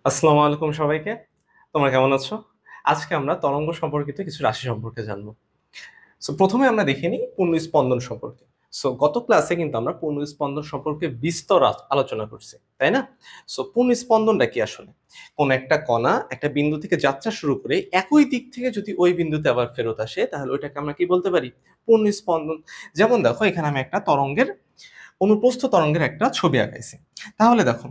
আসসালামু আলাইকুম সবাইকে। তোমরা কেমন আছো? আজকে আমরা তরঙ্গ সম্পর্কিত কিছু রাশি সম্পর্কে জানবো। প্রথমে আমরা দেখে নিই পূর্ণ স্পন্দন সম্পর্কে। গত ক্লাসে কিন্তু আমরা পূর্ণ স্পন্দন সম্পর্কে বিস্তর আলোচনা করছি, তাই না? পূর্ণ স্পন্দনটা কি আসলে? কোন একটা কণা একটা বিন্দু থেকে যাত্রা শুরু করে একই দিক থেকে যদি ওই বিন্দুতে আবার ফেরত আসে তাহলে ওইটাকে আমরা কি বলতে পারি? পূর্ণ স্পন্দন। যেমন দেখো এখানে আমি একটা তরঙ্গের অনুপ্রস্থ তরঙ্গের একটা ছবি আঁকাইছি। তাহলে দেখো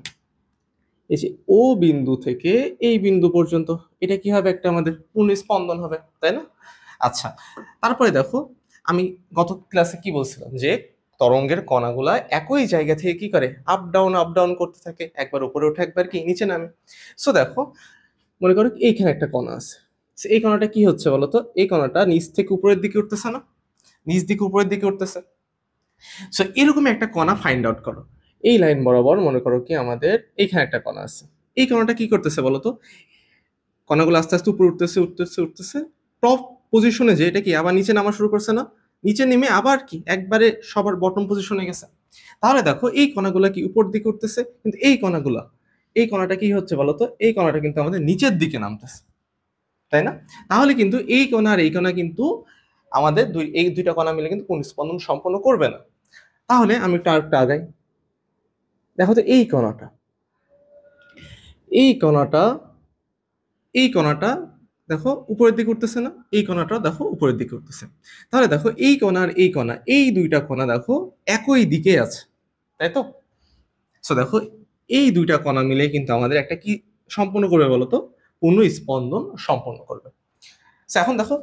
এই যে ও বিন্দু থেকে এই বিন্দু পর্যন্ত এটা কি হবে? একটা আমাদের পূর্ণ স্পন্দন হবে, তাই না? আচ্ছা, তারপরে দেখো আমি গত ক্লাসে কি বলছিলাম যে তরঙ্গের কণাগুলা একই জায়গা থেকে কি করে? আপ ডাউন করতে থাকে, একবার উপরে ওঠে একবার কি নিচে নামে। দেখো মনে করো এইখানে একটা কণা আছে। এই কণাটা কি হচ্ছে বলতো? এই কণাটা নিচ থেকে উপরের দিকে উঠতেছে না? নিচ দিকে উপরের দিকে উঠতেছে। এরকমই একটা কণা ফাইন্ড আউট করো। এই লাইন বরাবর মনে করো কি আমাদের এইখানে একটা কণা আছে। এই কণাটা কি করতেছে বলতো? কণাগুলো আস্তে আস্তে উপরে উঠতেছে উঠতেছে উঠতেছে, টপ পজিশনে যে এটা কি আবার নিচে নামা শুরু করছে না? নিচে নেমে আবার কি একবারে সবার বটম পজিশনে গেছে। তাহলে দেখো এই কণাগুলো কি উপর দিকে উঠতেছে, কিন্তু এই কণাটা কি হচ্ছে বলতো? এই কণাটা কিন্তু আমাদের নিচের দিকে নামতেছে, তাই না? তাহলে কিন্তু এই কণা আর এই কণা কিন্তু আমাদের এই দুইটা কণা মিলে কিন্তু কোন স্পন্দন সম্পন্ন করবে না। তাহলে আমি একটু আরেকটা আগাই। দেখো তো এই কণাটা এই কণাটা দেখো উপরের দিকে উঠতেছে না? এই কণাটা দেখো উপরের দিকে উঠতেছে। তাহলে দেখো এই কণা আর এই কণা, এই দুইটা কণা দেখো একই দিকে আছে, তাই তো? দেখো এই দুইটা কণা মিলে কিন্তু আমাদের একটা কি সম্পন্ন করবে বলতো? পূর্ণ স্পন্দন সম্পন্ন করবে। এখন দেখো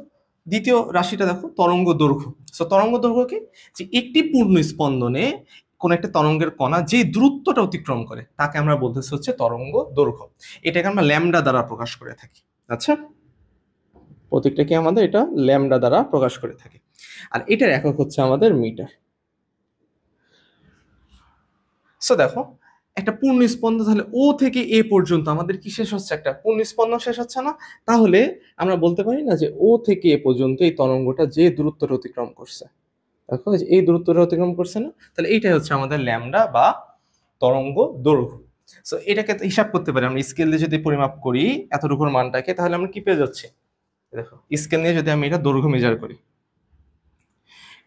দ্বিতীয় রাশিটা দেখো, তরঙ্গ দৈর্ঘ্য। তরঙ্গ দৈর্ঘ্য কি? যে একটি পূর্ণ স্পন্দনে কোন একটা তরঙ্গের কণা যে দূরত্বটা অতিক্রম করে তাকে আমরা বলতেছি হচ্ছে তরঙ্গ দৈর্ঘ্য। এটাকে আমরা ল্যামডা দ্বারা প্রকাশ করে থাকি। আচ্ছা, প্রতীকটাকে আমাদের এটা ল্যামডা দ্বারা প্রকাশ করে থাকি। আর এটার একক হচ্ছে আমাদের মিটার। দেখো একটা পূর্ণ স্পন্দন, তাহলে ও থেকে এ পর্যন্ত আমাদের কি শেষ হচ্ছে? একটা পূর্ণ স্পন্দন শেষ হচ্ছে না? তাহলে আমরা বলতে পারি না যে ও থেকে এ পর্যন্ত এই তরঙ্গটা যে দূরত্বটা অতিক্রম করছে, দেখো এই দূরত্বটা অতিক্রম করছে না? তাহলে এইটাই হচ্ছে আমাদের ল্যামডা বা তরঙ্গ দৈর্ঘ্য। এটাকে হিসাব করতে পারি আমরা স্কেল দিয়ে যদি পরিমাপ করি এতটুকুর মানটাকে, তাহলে আমরা কি পেয়ে যাচ্ছি? দেখো স্কেল নিয়ে যদি আমি এটা দৈর্ঘ্য মেজার করি,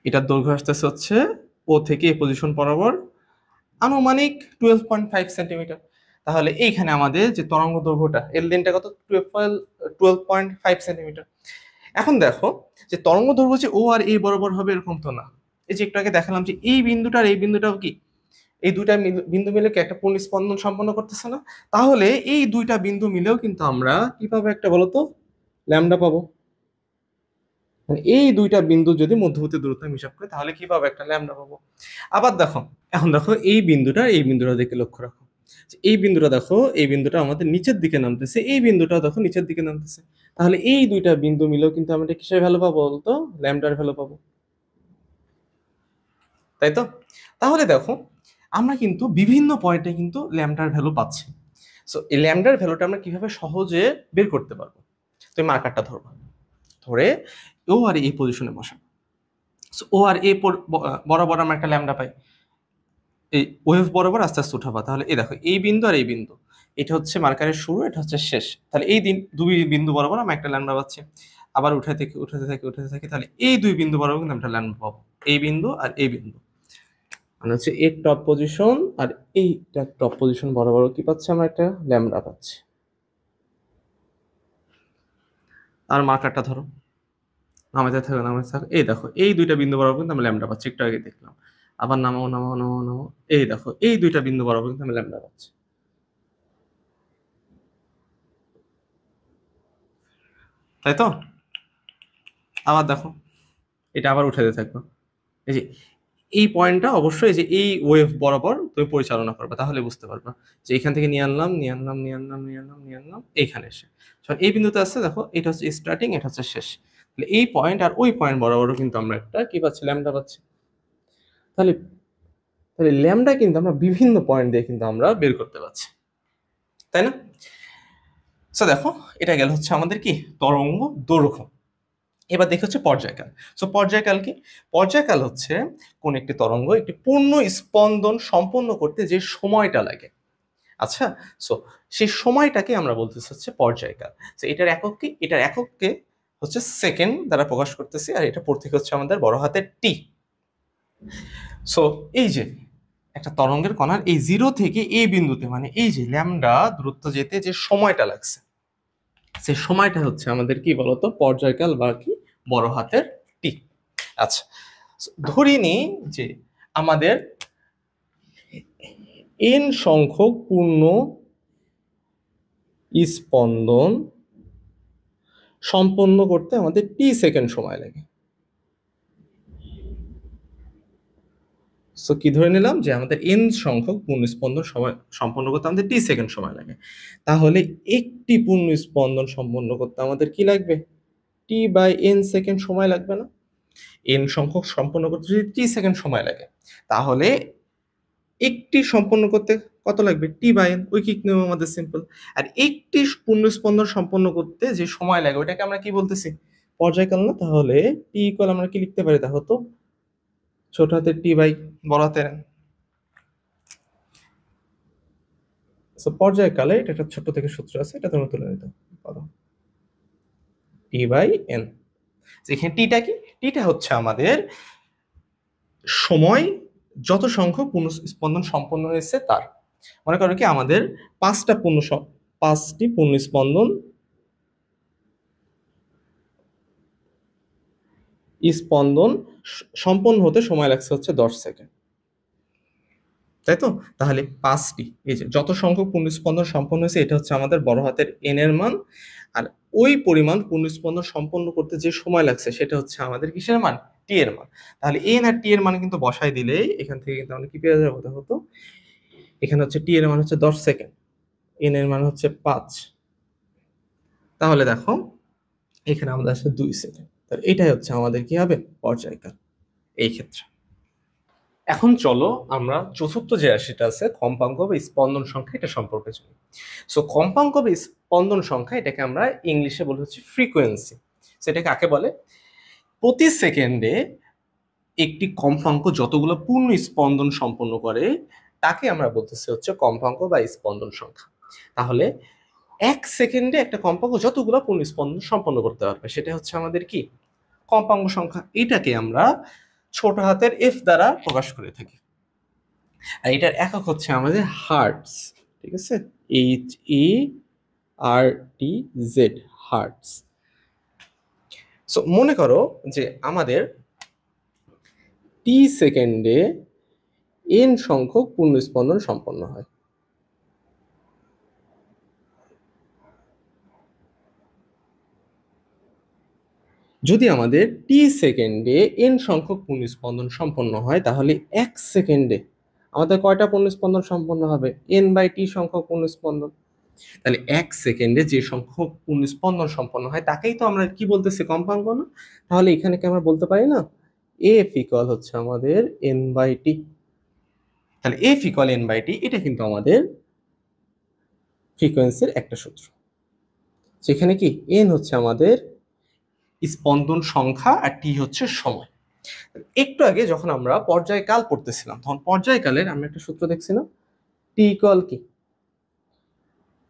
এটার দৈর্ঘ্য আসতেছে হচ্ছে ও থেকে এই পজিশন বরাবর আনুমানিক 12.5 সেন্টিমিটার। তাহলে এইখানে আমাদের যে তরঙ্গ দৈর্ঘ্যটা এর লেনটা কত? 12.5 সেন্টিমিটার। এখন দেখো যে তরঙ্গ দৈর্ঘ্য যে ও আর এ বরাবর হবে এরকম তো না। এই যে একটু আগে দেখালাম যে এই বিন্দুটা আর এই বিন্দুটাও কি এই দুইটা বিন্দু মিলে কি একটা পূর্ণ স্পন্দন সম্পন্ন করতেছে না? তাহলে এই দুইটা বিন্দু মিলেও কিন্তু আমরা কি পাবো একটা বলতো? ল্যামডা পাবো। মানে এই দুইটা বিন্দু যদি মধ্যবর্তী দূরত্ব হিসাব করি তাহলে কি পাবো? একটা ল্যামডা পাবো। আবার দেখো, এখন দেখো এই বিন্দুটা দিকে লক্ষ্য রাখো। এই বিন্দুটা দেখো, এই বিন্দুটা আমাদের নিচের দিকে নামতেছে, এই বিন্দুটাও দেখো নিচের দিকে নামতেছে। তাহলে এই দুইটা বিন্দু মিলেও কিন্তু আমরা কিসের ভ্যালু পাবো বলতো? ল্যামডার ভ্যালু পাবো, তাই তো? তাহলে দেখো আমরা কিন্তু বিভিন্ন পয়েন্টে কিন্তু ল্যামডার ভ্যালু পাচ্ছি। এই ল্যামডার ভ্যালুটা আমরা কিভাবে সহজে বের করতে পারবো? তুমি মার্কারটা ধরবা, ধরে ও আর এই পজিশনে বসা। ও আর এ বরাবর আমরা একটা ল্যামডা পাই। এই ওয়েভ বরাবর আস্তে আস্তে উঠাবা। তাহলে এই দেখো এই বিন্দু আর এই বিন্দু, এটা হচ্ছে মার্কারের শুরু, এটা হচ্ছে শেষ। তাহলে এই দুই বিন্দু বরাবর আমরা একটা ল্যামডা পাচ্ছি। আবার উঠাতে থাকি, তাহলে এই দুই বিন্দু বরাবর কিন্তু আমরা ল্যামডা পাবো। এই বিন্দু আর এই বিন্দু মানে হচ্ছে এর টপ পজিশন আর এইটা টপ পজিশন বরাবর কি পাচ্ছি? আমরা একটা ল্যামডা পাচ্ছি। আর মার্কারটা ধরো, নামাতে থাকো, এই দেখো এই দুইটা বিন্দু বরাবর কিন্তু আমরা ল্যামডা পাচ্ছি, একটু আগে দেখলাম। আবার নামাও, এই দেখো এই দুইটা বিন্দু বরাবর কিন্তু আমরা ল্যামডা পাচ্ছি, তাই তো? আবার দেখো এটা আবার উঠাতে থাকবো। এই যে এই পয়েন্টটা অবশ্যই এই যে এই ওয়েভ বরাবর তুমি পরিচালনা করবে, তাহলে বুঝতে পারবা যে এখান থেকে নিয়ে আনলাম এইখানে এসে এই বিন্দুতে আসছে। দেখো এটা হচ্ছে স্টার্টিং, এটা হচ্ছে শেষ। তাহলে এই পয়েন্ট আর ওই পয়েন্ট বরাবরও কিন্তু আমরা একটা কি পাচ্ছি? ল্যামডা পাচ্ছি। তাহলে তাহলে ল্যামডা কিন্তু আমরা বিভিন্ন পয়েন্ট দিয়ে কিন্তু আমরা বের করতে পারছি, তাই না? দেখো এটা গেল হচ্ছে আমাদের কি তরঙ্গ দৈর্ঘ্য। এবার দেখে হচ্ছে পর্যায়কাল। পর্যায়কাল কি? পর্যায়কাল হচ্ছে কোন একটি তরঙ্গ একটি পূর্ণ স্পন্দন সম্পন্ন করতে যে সময়টা লাগে। আচ্ছা, সো সেই সময়টাকে আমরা বলতেছি হচ্ছে পর্যায়কাল। তো এটার একক কি? এটার একককে হচ্ছে সেকেন্ড দ্বারা প্রকাশ করতেছি, আর এটা প্রতীক হচ্ছে আমাদের বড় হাতের টি। সো এই যে একটা তরঙ্গের কণার এই জিরো থেকে এ বিন্দুতে, মানে এই যে ল্যামডা দূরত্ব যেতে যে সময়টা লাগছে, সেই সময়টা হচ্ছে আমাদের কি বলতো পর্যায়কাল বা কি বড় হাতের টি। আচ্ছা, ধরি নি যে আমাদের এন সংখ্যক পূর্ণ স্পন্দন সম্পন্ন করতে আমাদের টি সেকেন্ড সময় লাগে। সো কি ধরে নিলাম যে আমাদের এন সংখ্যক পূর্ণ স্পন্দন সময় সম্পন্ন করতে আমাদের টি সেকেন্ড সময় লাগে। তাহলে একটি পূর্ণ স্পন্দন সম্পন্ন করতে আমাদের কি লাগবে? টি বাই এন সেকেন্ড সময় লাগবে না? এন সংখ্যক সম্পন্ন করতে যদি টি সেকেন্ড সময় লাগে, তাহলে একটি সম্পন্ন করতে কত লাগবে? টি বাই এন। ঐকিক নিয়ম আমাদের সিম্পল। আর একটি পূর্ণ স্পন্দন সম্পন্ন করতে যে সময় লাগে ওইটাকে আমরা কি বলতেছি? পর্যায়কাল না? তাহলে টি ইকুয়াল আমরা কি লিখতে পারি? তা হতো ছোট হাতের টি বাই বড় হাতের এন। পর্যায়কালে এটা একটা ছোট থেকে সূত্র আছে, এটা তোমরা তুলে নিতে পারো। টি বাই এন। এখানে টিটা কি? টিটা হচ্ছে আমাদের সময় যত সংখ্যক পূর্ণ স্পন্দন সম্পন্ন হয়েছে তার। মনে করো কি আমাদের পাঁচটি পূর্ণ স্পন্দন সম্পন্ন হতে সময় লাগছে হচ্ছে 10 সেকেন্ড, তাই তো? তাহলে পাঁচটি, এই যে যত সংখ্যক পূর্ণ স্পন্দন সম্পন্ন হয়েছে এটা হচ্ছে আমাদের বড় হাতের এন এর মান, আর ওই পরিমাণ পূর্ণ স্পন্দন সম্পন্ন করতে যে সময় লাগছে সেটা হচ্ছে আমাদের কিসের মান? টি এর মান। তাহলে এন আর টি এর মান কিন্তু বসাই দিলেই এখান থেকে কিন্তু আমরা কি পেয়ে যাবো? হতো এখানে হচ্ছে টি এর মান হচ্ছে 10 সেকেন্ড, এন এর মান হচ্ছে 5। তাহলে দেখো এখানে আমাদের আছে 2 সেকেন্ড। তাহলে এটাই হচ্ছে আমাদের কি হবে? পর্যায়কাল এই ক্ষেত্রে। এখন চলো আমরা চতুর্থ যে রাশিটা আছে কম্পাঙ্ক বা স্পন্দন সংখ্যা, এটা সম্পর্কে জানি। সো কম্পাঙ্ক বা স্পন্দন সংখ্যা এটাকে আমরা ইংলিশে বলি হচ্ছে ফ্রিকোয়েন্সি। সেটা কাকে বলে? প্রতি সেকেন্ডে একটি কম্পাঙ্ক যতগুলো পূর্ণ স্পন্দন সম্পন্ন করে তাকে আমরা বলতেছি হচ্ছে কম্পাঙ্ক বা স্পন্দন সংখ্যা। তাহলে এক সেকেন্ডে একটা কম্পাঙ্ক যতগুলো পূর্ণ স্পন্দন সম্পন্ন করতে পারবে সেটা হচ্ছে আমাদের কি? কম্পাঙ্ক সংখ্যা। এটাকে আমরা ছোট হাতের এফ দ্বারা প্রকাশ করে থাকি, আর এটার একক হচ্ছে আমাদের হার্টস। ঠিক আছে, HERTZ, হার্টস। সো মনে করো যে আমাদের টি সেকেন্ডে এন সংখ্যক পূর্ণ স্পন্দন সম্পন্ন হয়। যদি আমাদের টি সেকেন্ডে এন সংখ্যক পূর্ণ স্পন্দন সম্পন্ন হয়, তাহলে এক সেকেন্ডে আমাদের কয়টা পূর্ণ স্পন্দন সম্পন্ন হবে? এন বাই টি সংখ্যক পূর্ণ স্পন্দন। তাহলে এক সেকেন্ডে যে সংখ্যক পূর্ণ স্পন্দন সম্পন্ন হয় তাকেই তো আমরা কি বলতেছি? কম্পাঙ্ক না? তাহলে এখানে কি আমরা বলতে পারি না এফ ইকুয়াল হচ্ছে আমাদের এন বাই টি? তাহলে F equal N by T এটা কিন্তু আমাদের ফ্রিকোয়েন্সির একটা সূত্র। সেখানে কি এন হচ্ছে আমাদের স্পন্দন সংখ্যা আর টি হচ্ছে সময়। একটু আগে যখন আমরা পর্যায়কাল পড়তেছিলাম তখন পর্যায়কালের আমরা একটা সূত্র দেখছিলাম, টি ইকুয়াল কি?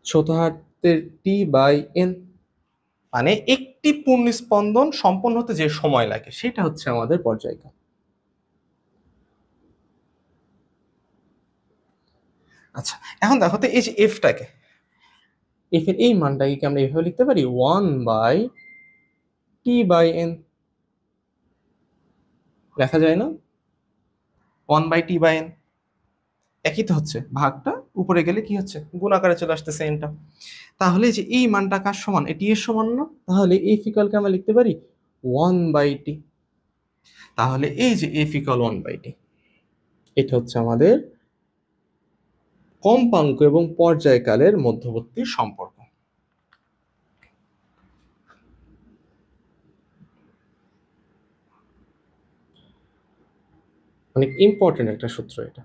ছোট হাতের টি বাই এন। মানে একটি পূর্ণ স্পন্দন সম্পন্ন হতে যে সময় লাগে সেটা হচ্ছে আমাদের পর্যায়কাল। আচ্ছা, এখন দেখো তো এই যে এফটাকে, এফ এর এই মানটাকে কি আমরা এভাবে লিখতে পারি? 1 বাই টি বাই এন। লেখা যায় না? 1 বাই টি বাই এন একই তো হচ্ছে, ভাগটা উপরে গেলে কি হচ্ছে? গুণ আকারে চলে আসতেছে এনটা। তাহলে যে এই মানটা কার সমান? এটি এর সমান না? তাহলে এফ ইকুয়ালকে আমরা লিখতে পারি 1 বাই টি। তাহলে এই যে এফ ইকুয়াল 1 বাই টি, এটা হচ্ছে আমাদের কম্পাঙ্ক এবং পর্যায়কালের মধ্যবর্তী সম্পর্ক। অনেক ইম্পর্টেন্ট একটা সূত্র এটা।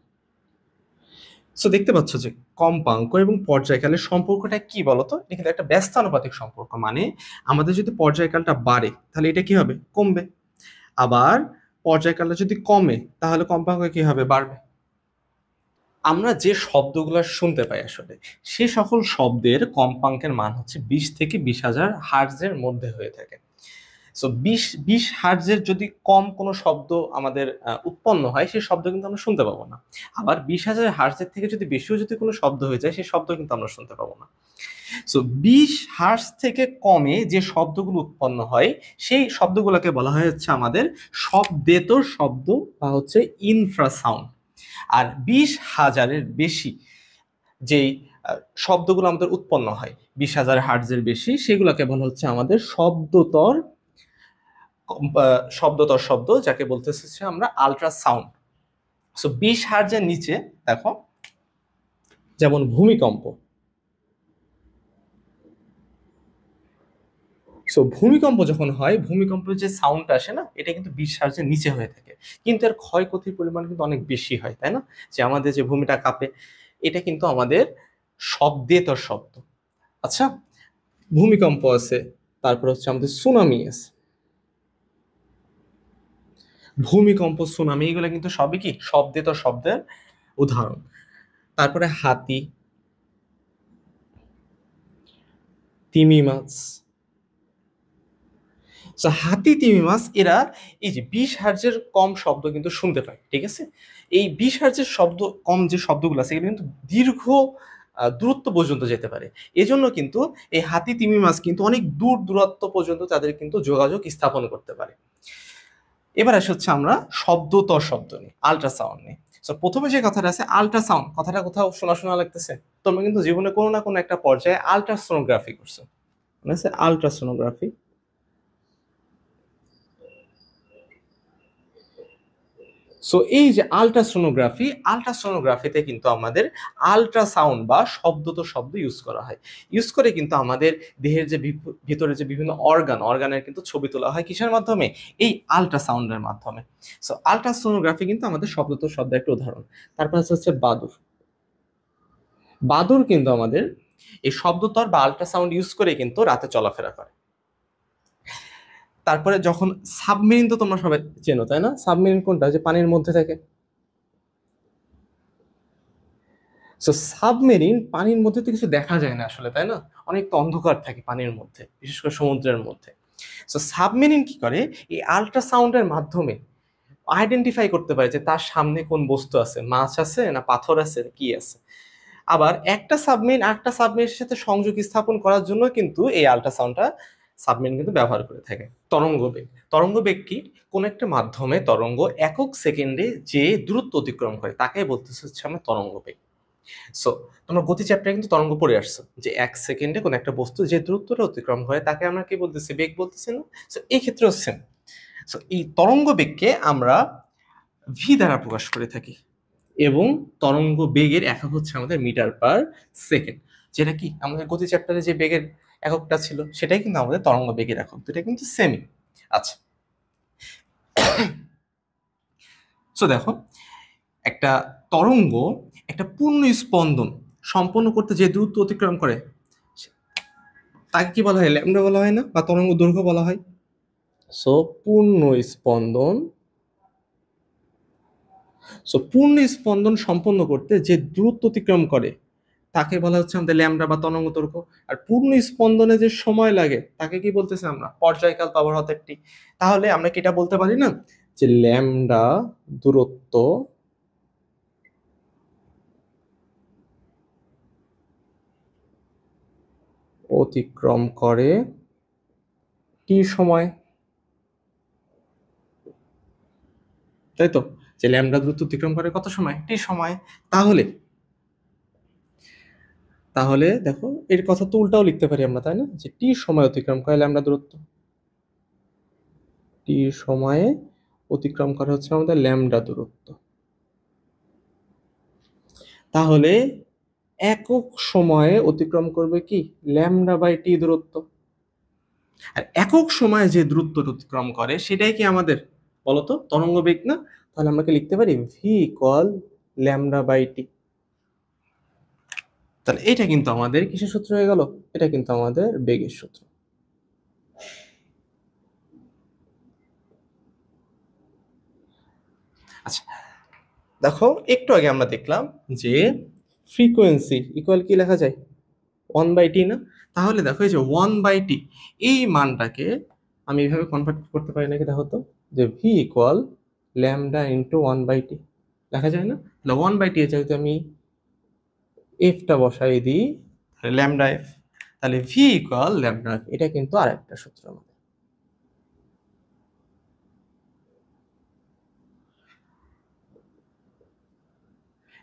সো দেখতে পাচ্ছ যে কম্পাঙ্ক এবং পর্যায়কালের সম্পর্কটা কি বলতো? এটা কিন্তু একটা ব্যস্তানুপাতিক সম্পর্ক। মানে আমাদের যদি পর্যায়কালটা বাড়ে তাহলে এটা কি হবে? কমবে। আবার পর্যায়কালটা যদি কমে তাহলে কম্পাঙ্ক কি হবে? বাড়বে। আমরা যে শব্দগুলো শুনতে পাই আসলে সে সকল শব্দের কম্পাঙ্কের মান হচ্ছে 20 থেকে 20,000 হার্টজের মধ্যে হয়ে থাকে। সো 20 হার্টজের যদি কম কোনো শব্দ আমাদের উৎপন্ন হয় সেই শব্দ কিন্তু আমরা শুনতে পাবো না। আবার 20,000 হার্টজের থেকে যদি বেশিও যদি কোনো শব্দ হয়ে যায় সেই শব্দ কিন্তু আমরা শুনতে পাবো না। সো 20 হার্টজ থেকে কমে যে শব্দগুলো উৎপন্ন হয় সেই শব্দগুলোকে বলা হয় হচ্ছে আমাদের শব্দেতর শব্দ বা হচ্ছে ইনফ্রাসাউন্ড। আর 20,000-এর বেশি যেই শব্দগুলো আমাদের উৎপন্ন হয় 20,000 হার্টজের বেশি সেগুলোকে বলা হচ্ছে আমাদের শব্দতর শব্দ, যাকে বলতেছে আমরা আল্ট্রাসাউন্ড। সো 20 হার্টজের নিচে দেখো যেমন ভূমিকম্প। সো ভূমিকম্প যখন হয় ভূমিকম্পের যে সাউন্ডটা আসে না এটা কিন্তু 20 হার্টজের নিচে হয়ে থাকে, কিন্তু এর ক্ষয়ক্ষতির পরিমাণ কিন্তু অনেক বেশি হয়, তাই না? যে আমাদের যে ভূমিটা কাঁপে এটা কিন্তু আমাদের শব্দেতর শব্দ। আচ্ছা, ভূমিকম্প আছে, তারপর হচ্ছে আমাদের সুনামি আছে। ভূমিকম্প, সুনামি এগুলো কিন্তু সবই কি শব্দেতর শব্দের উদাহরণ। তারপরে হাতি, তিমি মাছ। হাতি, তিমি মাছ এরা এই যে 20 হার্টজের কম শব্দ কিন্তু শুনতে পায়, ঠিক আছে? এই 20 হার্টজের শব্দ কম যে শব্দগুলো আছে এগুলো কিন্তু দীর্ঘ দূরত্ব পর্যন্ত যেতে পারে। এজন্য কিন্তু এই হাতি, তিমি মাছ কিন্তু অনেক দূর দূরত্ব পর্যন্ত তাদের কিন্তু যোগাযোগ স্থাপন করতে পারে। এবার আসে হচ্ছে আমরা শব্দতর শব্দ নিয়ে, আল্ট্রাসাউন্ড নিয়ে। প্রথমে যে কথাটা আছে আল্ট্রাসাউন্ড, কথাটা কোথাও শোনা শোনা লাগতেছে? তোমরা কিন্তু জীবনে কোনো না কোনো একটা পর্যায়ে আল্ট্রাসোনোগ্রাফি করছো, মানে আছে আল্ট্রাসোনোগ্রাফি। সো এই যে আল্ট্রাসোনোগ্রাফিতে কিন্তু আমাদের আল্ট্রাসাউন্ড বা শব্দত শব্দ ইউজ করা হয়। ইউজ করে কিন্তু আমাদের দেহের যে ভিতরে যে বিভিন্ন অর্গানের কিন্তু ছবি তোলা হয় কিসের মাধ্যমে? এই আল্ট্রাসাউন্ডের মাধ্যমে। সো আল্ট্রাসোনোগ্রাফি কিন্তু আমাদের শব্দত শব্দের একটা উদাহরণ। তারপর হচ্ছে বাদুর। বাদুর কিন্তু আমাদের এই শব্দতর বা আল্ট্রাসাউন্ড ইউজ করে কিন্তু রাতে চলাফেরা করে। তারপরে যখন সাবমেরিন, তো তোমরা সবাই চেনো তাই না? সাবমেরিন কোনটা, যে পানির মধ্যে থাকে। সো সাবমেরিন পানির মধ্যে তো কিছু দেখা যায় না আসলে, তাই না? অনেক তো অন্ধকার থাকে পানির মধ্যে, বিশেষ করে সমুদ্রের মধ্যে। সো সাবমেরিন কি করে, এই আল্ট্রাসাউন্ডের মাধ্যমে আইডেন্টিফাই করতে পারে যে তার সামনে কোন বস্তু আছে, মাছ আছে না পাথর আছে কি আছে। আবার একটা সাবমেরিন আরেকটা সাবমেরিনের সাথে সংযোগ স্থাপন করার জন্য কিন্তু এই আল্ট্রাসাউন্ডটা সাবমেরিন কিন্তু ব্যবহার করে থাকে। তরঙ্গবেগ, তরঙ্গবেগ কি? কোন একটা মাধ্যমে তরঙ্গ একক সেকেন্ডে যে দূরত্ব অতিক্রম করে তাকে বলতেছে হচ্ছে আমরা তরঙ্গবেগ। সো তোমরা গতি চ্যাপ্টারে কিন্তু তরঙ্গ পড়ে আসছো, যে 1 সেকেন্ডে কোন একটা বস্তু যে দূরত্বটা অতিক্রম করে তাকে আমরা কি বলতেছি? বেগ বলতেছি না? সো এই ক্ষেত্রেও সেম। সো এই তরঙ্গ বেগকে আমরা ভি দ্বারা প্রকাশ করে থাকি এবং তরঙ্গ বেগের একক হচ্ছে আমাদের মিটার পার সেকেন্ড, যেটা কি আমাদের গতি চ্যাপ্টারে যে বেগের এককটা ছিল সেটাই কিন্তু আমাদের তরঙ্গ বেগের একক, দুটা কিন্তু সেমই। আচ্ছা, সো দেখো একটা তরঙ্গ একটা পূর্ণ স্পন্দন সম্পন্ন করতে যে দূরত্ব অতিক্রম করে তাকে কি বলা হয়? ল্যামডা বলা হয় না, বা তরঙ্গ দৈর্ঘ্য বলা হয়। সো পূর্ণ স্পন্দন, পূর্ণ স্পন্দন সম্পন্ন করতে যে দূরত্ব অতিক্রম করে তাকে বলা হচ্ছে আমাদের ল্যামডা বা তরঙ্গ দৈর্ঘ্য। আর পূর্ণ স্পন্দনে যে সময় লাগে তাকে কি বলতেছে আমরা? পর্যায়কাল বা আবর্তক টি। তাহলে আমরা কি এটা বলতে পারি না যে ল্যামডা দূরত্ব অতিক্রম করে টি সময়, তাই তো? যে ল্যামডা দূরত্ব অতিক্রম করে কত সময়? টি সময়। তাহলে তাহলে দেখো এর কথা তো উল্টাও লিখতে পারি আমরা, তাই না? যে টি সময় অতিক্রম করে ল্যামডা দূরত্ব, টি সময়ে অতিক্রম করা হচ্ছে আমাদের ল্যামডা দূরত্ব। তাহলে একক সময়ে অতিক্রম করবে কি? ল্যামডা বাই টি দূরত্ব। আর একক সময়ে যে দূরত্ব অতিক্রম করে সেটাই কি আমাদের বলতো তরঙ্গ বেগ না? তাহলে আমরা কি লিখতে পারি V equal lambda by T. তাহলে এটা কিন্তু আমাদের কিসের সূত্র হয়ে গেল? এটা কিন্তু আমাদের বেগের সূত্র। আচ্ছা, দেখো একটু আগে আমরা দেখলাম যে ফ্রিকোয়েন্সি ইকুয়াল কি লেখা যায়, 1/t না? তাহলে দেখো এই যে 1/t, এই মানটাকে আমি এইভাবে কনভার্ট করতে পারি নাকি? দেখো তো, যে V equal lambda into 1/t লেখা যায় না? তাহলে 1/t এর জায়গায় আমি এফটা বসাই দিই, ল্যামডা এফ, তাহলে ভি ইকুয়াল ল্যামডা। এটা কিন্তু আরেকটা সূত্র আমাদের।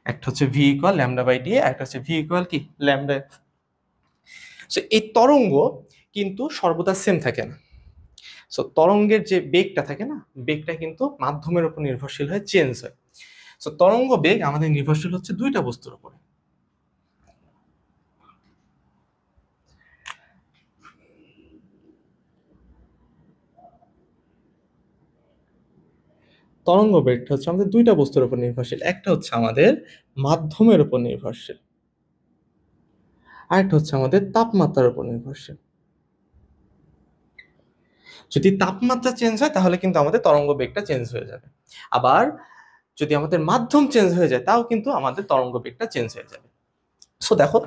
একটা হচ্ছে V equal lambda by T, একটা হচ্ছে ভি ইকুয়াল কি ল্যামডা এফ। সো এই তরঙ্গ কিন্তু সর্বদা সেম থাকে না। সো তরঙ্গের যে বেগটা থাকে না, বেগটা কিন্তু মাধ্যমের উপর নির্ভরশীল হয়ে চেঞ্জ হয়। সো তরঙ্গ বেগ আমাদের নির্ভরশীল হচ্ছে দুইটা বস্তুর উপরে। তরঙ্গ বেগটা হচ্ছে আমাদের দুইটা বস্তুর উপর নির্ভরশীল, একটা হচ্ছে আমাদের মাধ্যমের উপর নির্ভরশীল, আর একটা হচ্ছে আমাদের তাপমাত্রার উপর নির্ভরশীল। যদি তাপমাত্রা চেঞ্জ হয় তাহলে কিন্তু আমাদের তরঙ্গ বেগটা চেঞ্জ হয়ে যাবে, আবার যদি আমাদের মাধ্যম চেঞ্জ হয়ে যায় তাও কিন্তু আমাদের তরঙ্গ বেগটা চেঞ্জ হয়ে যাবে। সো দেখো,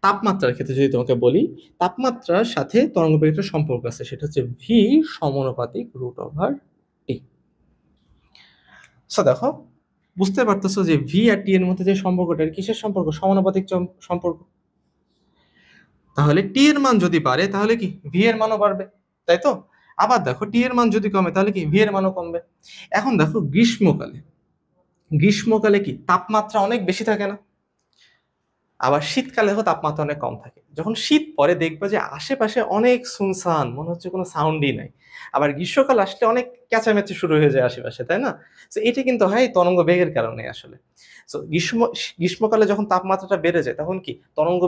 তাপমাত্রার ক্ষেত্রে যদি তোমাকে বলি, তাপমাত্রার সাথে তরঙ্গ বেগের সম্পর্ক আছে, সেটা হচ্ছে ভি সমানুপাতিক √টি। সো দেখো, বুঝতে পারতেছো যে ভি আর টি এর মধ্যে যে সম্পর্কটা, কিসের সম্পর্ক? সমানুপাতিক সম্পর্ক। তাহলে টি এর মান যদি বাড়ে তাহলে কি ভি এর মানও বাড়বে, তাই তো? আবার দেখো টি এর মান যদি কমে তাহলে কি ভি এর মানও কমবে। এখন দেখো গ্রীষ্মকালে, গ্রীষ্মকালে কি তাপমাত্রা অনেক বেশি থাকে না? আবার শীতকালে তাপমাত্রা অনেক কম থাকে। যখন শীত পরে দেখবে যে আশেপাশে অনেক সুনসান, মনে হচ্ছে কোনো সাউন্ডই নাই। আবার গ্রীষ্মকাল আসলে অনেক চেঁচামেচি শুরু হয়ে যায় আশেপাশে, তাই না? তো এটা কিন্তু হয় তরঙ্গ বেগের কারণে আসলে। তো গ্রীষ্মকালে যখন তাপমাত্রাটা বেড়ে যায় তখন কি তরঙ্গ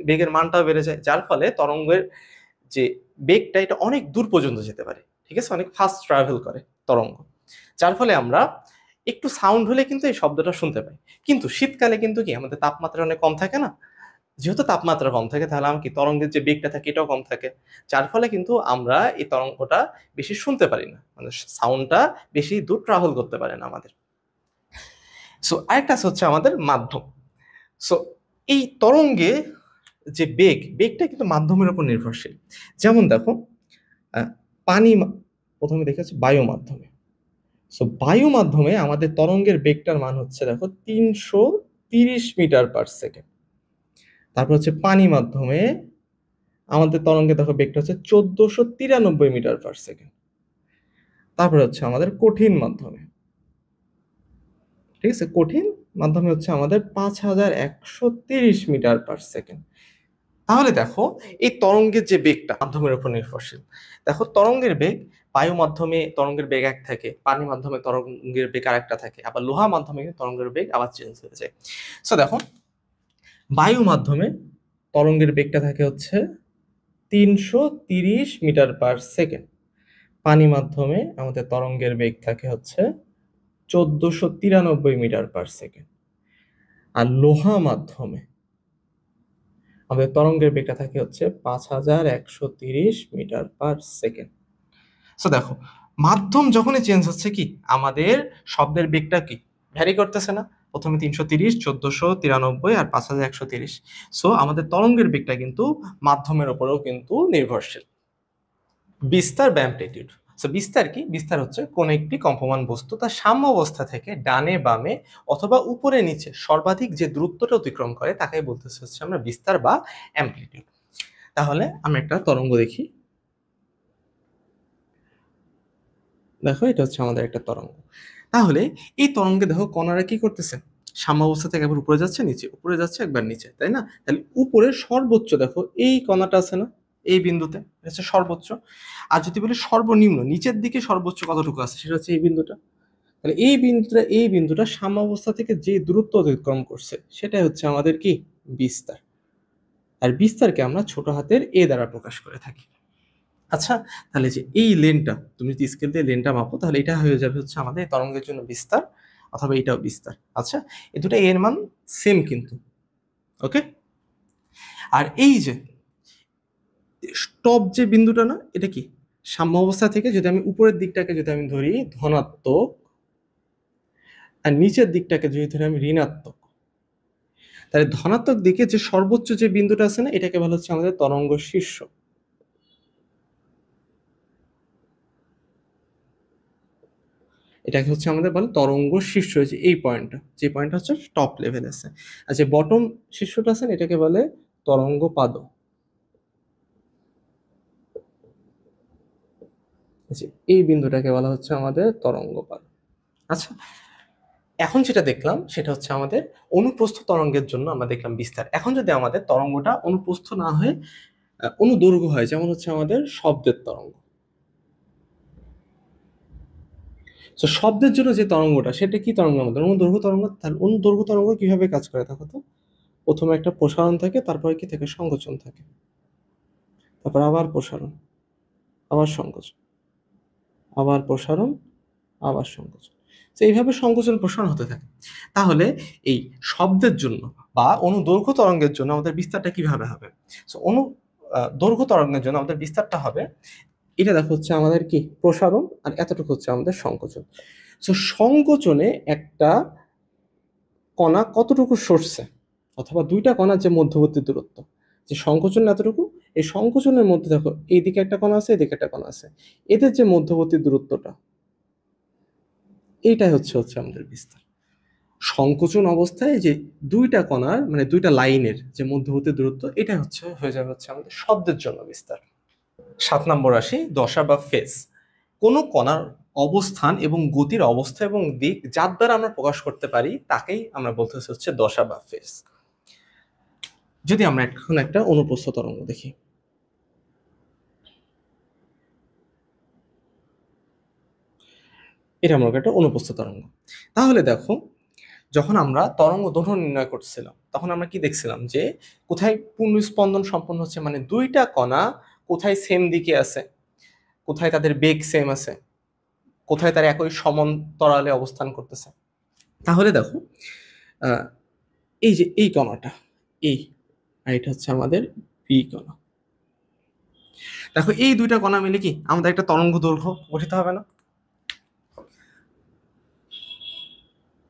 বেগের মানটাও বেড়ে যায়, যার ফলে তরঙ্গের যে বেগটা এটা অনেক দূর পর্যন্ত যেতে পারে, ঠিক আছে, অনেক ফাস্ট ট্রাভেল করে তরঙ্গ, যার ফলে আমরা একটু সাউন্ড হলে কিন্তু এই শব্দটা শুনতে পাই। কিন্তু শীতকালে কিন্তু কি আমাদের তাপমাত্রা অনেক কম থাকে না? যেহেতু তাপমাত্রা কম থাকে তাহলে আমার কি তরঙ্গের যে বেগটা থাকে এটাও কম থাকে, যার ফলে কিন্তু আমরা এই তরঙ্গটা বেশি শুনতে পারি না, মানে সাউন্ডটা বেশি দূর ট্রাভেল করতে পারে না আমাদের। সো আরেকটা হচ্ছে আমাদের মাধ্যম। সো এই তরঙ্গে যে বেগটা কিন্তু মাধ্যমের উপর নির্ভরশীল। যেমন দেখো, পানি প্রথমে দেখেছি বায়ু মাধ্যমে। সো বায়ু মাধ্যমে আমাদের তরঙ্গের বেগটার মান হচ্ছে দেখো 330 মিটার/সেকেন্ড। তারপর হচ্ছে পানি মাধ্যমে আমাদের তরঙ্গে দেখো বেগটা হচ্ছে 1493 মিটার/সেকেন্ড। তারপরে হচ্ছে আমাদের কঠিন মাধ্যমে, ঠিক আছে, কঠিন মাধ্যমে হচ্ছে আমাদের 5130 মিটার/সেকেন্ড। তাহলে দেখো এই তরঙ্গের যে বেগটা মাধ্যমের উপর নির্ভরশীল। দেখো তরঙ্গের বেগ বায়ু মাধ্যমে তরঙ্গের বেগ এক থাকে, পানি মাধ্যমে তরঙ্গের বেগ আরেকটা থাকে, আবার লোহা মাধ্যমে তরঙ্গের বেগ আবার চেঞ্জ হয়ে যায়। সো দেখো, বায়ু মাধ্যমে তরঙ্গের বেগটা থাকে হচ্ছে 330 মিটার/সেকেন্ড। পানি মাধ্যমে আমাদের তরঙ্গের বেগ থাকে হচ্ছে 1493 মিটার/সেকেন্ড। আর লোহা মাধ্যমে আমাদের তরঙ্গের বেগটা থাকে হচ্ছে 5130 মিটার/সেকেন্ড। সো দেখো, মাধ্যম যখনই চেঞ্জ হচ্ছে কি আমাদের শব্দের বেগটা কি ভ্যারি করতেছে না? প্রথমে 330, 1493 আর 5130। সো আমাদের তরঙ্গের বেগটা কিন্তু মাধ্যমের উপরেও কিন্তু নির্ভরশীল। বিস্তার বা অ্যামপ্লিটিউড। সো বিস্তার কি? বিস্তার হচ্ছে কোন একটি কম্পমান বস্তু তার সাম্য অবস্থা থেকে ডানে বামে অথবা উপরে নিচে সর্বাধিক যে দূরত্বটা অতিক্রম করে তাকে বলতেছে হচ্ছে আমরা বিস্তার বা অ্যামপ্লিটিউড। তাহলে আমরা একটা তরঙ্গ দেখি। দেখো এটা হচ্ছে আমাদের একটা তরঙ্গ। তাহলে এই তরঙ্গে দেখো কণারা কি করতেছে? সাম্য অবস্থা থেকে একবার উপরে যাচ্ছে, নিচে, উপরে যাচ্ছে, একবার নিচে, তাই না? তাহলে উপরের সর্বোচ্চ দেখো এই কণাটা আছে না, এই বিন্দুতে, এটা হচ্ছে সর্বোচ্চ। আর যদি বলি সর্বনিম্ন, নিচের দিকে সর্বোচ্চ কতটুকু আছে, সেটা হচ্ছে এই বিন্দুটা। তাহলে এই বিন্দুটা সাম্য অবস্থা থেকে যে দূরত্ব অতিক্রম করছে সেটাই হচ্ছে আমাদের কি বিস্তার। আর বিস্তারকে আমরা ছোট হাতের এ দ্বারা প্রকাশ করে থাকি। আচ্ছা, তাহলে যে এই লেনটা তুমি যদি স্কেল দিয়ে লেনটা মাপো তাহলে এটা হয়ে যাবে হচ্ছে আমাদের তরঙ্গের জন্য বিস্তার, অথবা এটাও বিস্তার। আচ্ছা, এই দুটো এর মান সেম কিন্তু, ওকে। আর এই যে স্টপ যে বিন্দুটা না, এটা কি সাম্য অবস্থা থেকে যদি আমি উপরের দিকটাকে যদি আমি ধরি ধনাত্মক, আর নিচের দিকটাকে যদি ধরে আমি ঋণাত্মক, তাহলে ধনাত্মক দিকে যে সর্বোচ্চ যে বিন্দুটা আছে না, এটাকে বলা হচ্ছে আমাদের তরঙ্গ শীর্ষ। এটাকে হচ্ছে আমাদের বলে তরঙ্গ শীর্ষ, যে এই পয়েন্টটা, যে পয়েন্টটা হচ্ছে টপ লেভেল আছে। আর যে বটম শীর্ষটা আছে এটাকে বলে তরঙ্গ পাদ। এই বিন্দুটাকে বলা হচ্ছে আমাদের তরঙ্গ পাদ। আচ্ছা, এখন যেটা দেখলাম সেটা হচ্ছে আমাদের অনুপ্রস্থ তরঙ্গের জন্য আমরা দেখলাম বিস্তার। এখন যদি আমাদের তরঙ্গটা অনুপ্রস্থ না হয়ে অনুদৈর্ঘ্য হয়, যেমন হচ্ছে আমাদের শব্দের তরঙ্গ। তো শব্দের জন্য যে তরঙ্গটা, সেটা কি তরঙ্গ আমাদের? অনুদৈর্ঘ্য তরঙ্গ। তাহলে অনুদৈর্ঘ্য তরঙ্গ কিভাবে কাজ করে দেখো তো। প্রথমে একটা প্রসারণ থাকে, তারপরে কি থাকে? সংকোচন থাকে, তারপর আবার প্রসারণ, আবার সংকোচন, আবার প্রসারণ, আবার সংকোচন। তো এইভাবে সংকোচন প্রসারণ হতে থাকে। তাহলে এই শব্দের জন্য বা অনুদৈর্ঘ্য তরঙ্গের জন্য আমাদের বিস্তারটা কিভাবে হবে? সো দৈর্ঘ্য তরঙ্গের জন্য আমাদের বিস্তারটা হবে, এটা দেখো হচ্ছে আমাদের কি প্রসারণ, আর এতটুকু হচ্ছে আমাদের সংকোচন। সো সংকোচনে একটা কণা কতটুকু সরছে, অথবা দুইটা কণার যে মধ্যবর্তী দূরত্ব, যে সংকোচন এতটুকু, এই সংকোচনের মধ্যে দেখো এইদিকে একটা কণা আছে, এদিকে একটা কণা আছে, এদের যে মধ্যবর্তী দূরত্বটা, এইটাই হচ্ছে আমাদের বিস্তার। সংকোচন অবস্থায় যে দুইটা কণার মানে দুইটা লাইনের যে মধ্যবর্তী দূরত্ব, এটা হয়ে যাবে আমাদের শব্দের জন্য বিস্তার। 7 নম্বর রাশি, দশা বা ফেজ। কোনো কণার অবস্থান এবং গতির অবস্থা এবং দিক যার দ্বারা আমরা প্রকাশ করতে পারি তাকেই আমরা বলতেছি হচ্ছে দশা বা ফেজ। যদি আমরা এখন একটা অনুপ্রস্থ তরঙ্গ দেখি, এটা মনে করি একটা অনুপ্রস্থ তরঙ্গ। তাহলে দেখো, যখন আমরা তরঙ্গ দৈর্ঘ্য নির্ণয় করছিলাম তখন আমরা কি দেখছিলাম, যে কোথায় পূর্ণ স্পন্দন সম্পন্ন হচ্ছে, মানে দুইটা কণা কোথায় সেম দিকে আছে, কোথায় তাদের বেগ সেম আছে, কোথায় তারা একই সমান্তরালে অবস্থান করতেছে। তাহলে দেখো, এই যে এই কণাটা, এই আর এটা হচ্ছে আমাদের বি কণা। দেখো এই দুইটা কণা মিলে কি আমাদের একটা তরঙ্গ দৈর্ঘ্য গঠিত হবে না?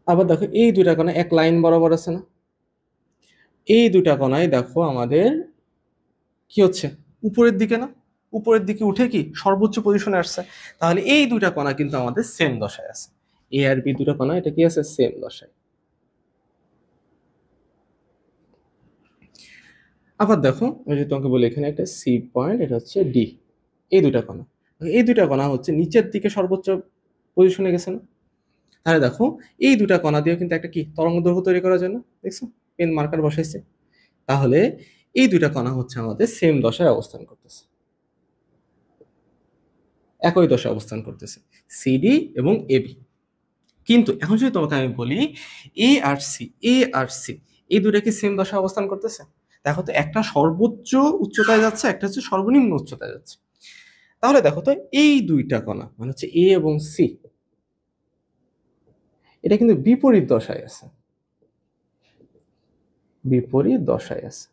আবার দেখো এই দুইটা কণা এক লাইন বরাবর আছে না? এই দুইটা কণায় দেখো আমাদের কি হচ্ছে, উপরের দিকে না, উপরের দিকে উঠে কি সর্বোচ্চ পজিশনে আসছে। তাহলে এই দুইটা কণা কিন্তু আমাদের সেম দশায় আছে, এ আর বি দুটো কণা, এটা কি আছে? সেম দশায়। আবার দেখো, ওই যে তোমাকে বলি এখানে একটা সি পয়েন্ট, এটা হচ্ছে ডি, এই দুইটা কণা, এই দুইটা কণা হচ্ছে নিচের দিকে সর্বোচ্চ পজিশনে গেছে না? তাহলে দেখো এই দুটা কণা দিয়ে কিন্তু একটা কি তরঙ্গ দৈর্ঘ্য তৈরি করার জন্য, দেখছো পেন মার্কার বসাইছে। তাহলে এই দুইটা কণা হচ্ছে আমাদের সেম দশায় অবস্থান করতেছে, একই দশায় অবস্থান করতেছে, সিডি এবং এবি। কিন্তু এখন যদি তোমাকে আমি বলি এ আর সি, এ আর সি এই দুটা কি সেম দশায় অবস্থান করতেছে? দেখো তো, একটা সর্বোচ্চ উচ্চতায় যাচ্ছে, একটা হচ্ছে সর্বনিম্ন উচ্চতায় যাচ্ছে। তাহলে দেখো তো, এই দুইটা কণা মানে হচ্ছে এ এবং সি, এটা কিন্তু বিপরীত দশায় আছে, বিপরীত দশায় আছে।